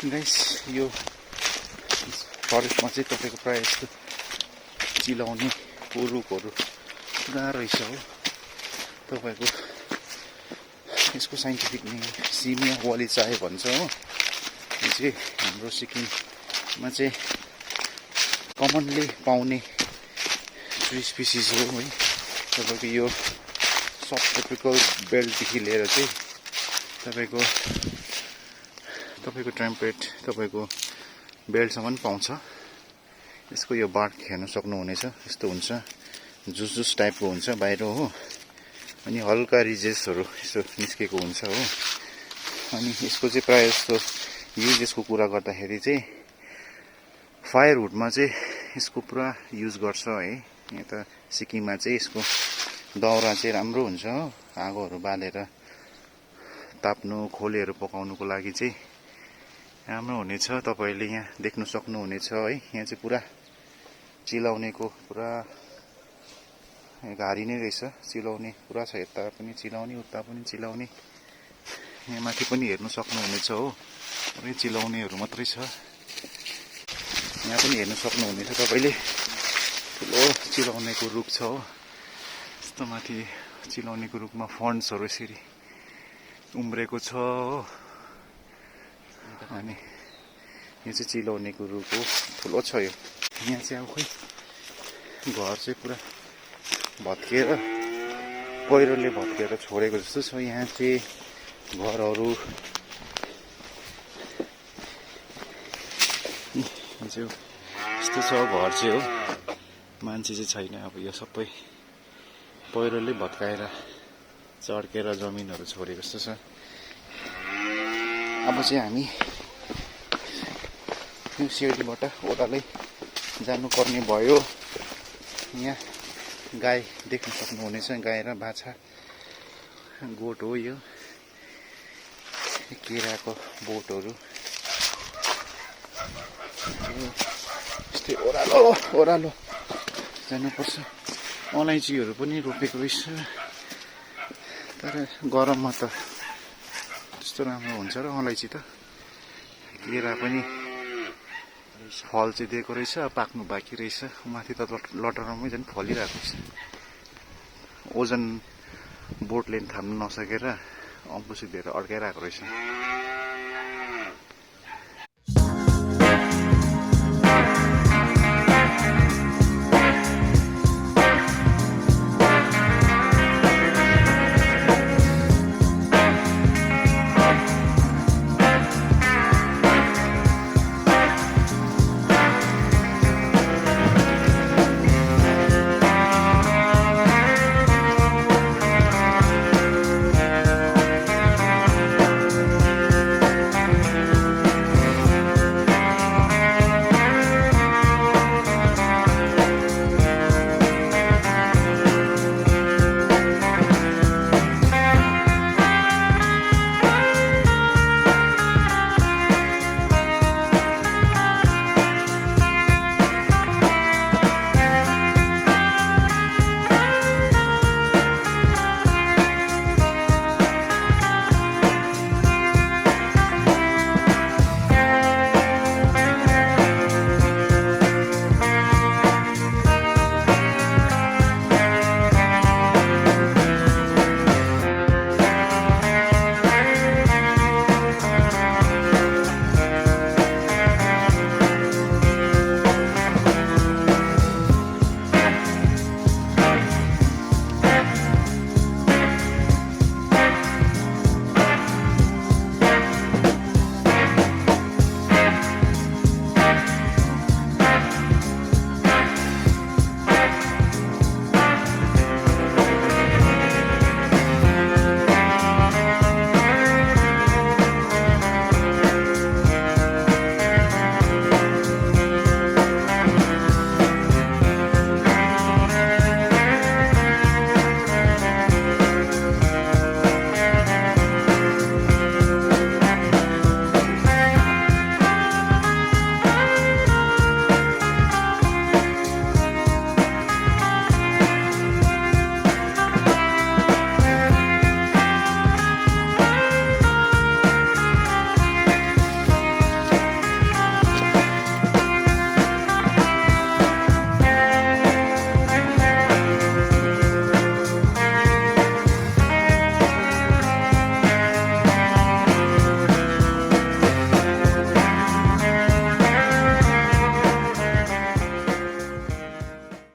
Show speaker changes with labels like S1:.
S1: Guys यो फरेस्टमा चाहिँ तपाईँको प्रायः यस्तो चिलाउनेको रुखहरू पुरा रहेछ हो। तपाईँको यसको साइन्टिफिक नेम सिमिया वालिचाए भन्छ हो। यो चाहिँ हाम्रो सिक्किममा चाहिँ कमनली पाउने ट्री स्पिसिस हो है। तपाईँको यो सब ट्रोपिकल बेल्टदेखि लिएर चाहिँ तपाईँको टेम्परेट तपाईँको बेल्टसम्म पाउँछ। यसको यो बार्क हेर्न सक्नुहुनेछ, यस्तो हुन्छ, जुस टाइपको हुन्छ बाहिर हो। अनि हल्का रिजेसहरू यसो निस्केको हुन्छ हो। अनि यसको चाहिँ प्रायः जस्तो युजेसको कुरा गर्दाखेरि चाहिँ फायरवुडमा चाहिँ यसको पुरा युज गर्छ है। यहाँ त सिक्किममा चाहिँ यसको दाउरा चाहिँ राम्रो हुन्छ हो। आगोहरू बालेर ताप्नु, खोलेहरू पकाउनुको लागि चाहिँ राम्रो हुनेछ। तपाईँले यहाँ देख्न सक्नुहुनेछ है। यहाँ चाहिँ पुरा चिलाउनेको पुरा घारी नै रहेछ। चिलाउने पुरा छ, यता पनि चिलाउने, उता पनि चिलाउने। यहाँ माथि पनि हेर्नु सक्नुहुनेछ हो। पुरै चिलाउनेहरू मात्रै छ। यहाँ पनि हेर्नु सक्नुहुनेछ तपाईँले, ठुलो चिलाउनेको रुख छ हो। यस्तो माथि चिलाउनेको रुखमा फन्ड्सहरू यसरी उम्रेको छ हो। अनि यो चाहिँ चिलाउनेको रुख हो, ठुलो छ यो। यहाँ चाहिँ अब खोइ घर चाहिँ पुरा भत्किएर, पहिरोले भत्किएर छोडेको जस्तो छ। यहाँ चाहिँ घरहरू यस्तो छ घर चाहिँ हो। मान्छे चाहिँ छैन। अब यो सबै पहिरोले भत्काएर चड्केर जमिनहरू छोडेको जस्तो छ। अब चाहिँ हामी यो सिँढीबाट ओह्रालै जानुपर्ने भयो। यहाँ गाई देख्न सक्नुहुनेछ, गाई र बाछा गोठ हो यो। केराको बोटहरू यस्तै ओह्रालो जानुपर्छ। अलैँचीहरू पनि रोपेको रहेछ, तर गरममा त त्यस्तो राम्रो हुन्छ र अलैँची त। केरा पनि फल चाहिँ दिएको रहेछ, पाक्नु बाँकी रहेछ। माथि त लटरमै झन् फलिरहेको छ। ओजन बोटले थाम्न नसकेर अम्बुसी दिएर अड्काइरहेको रहेछ।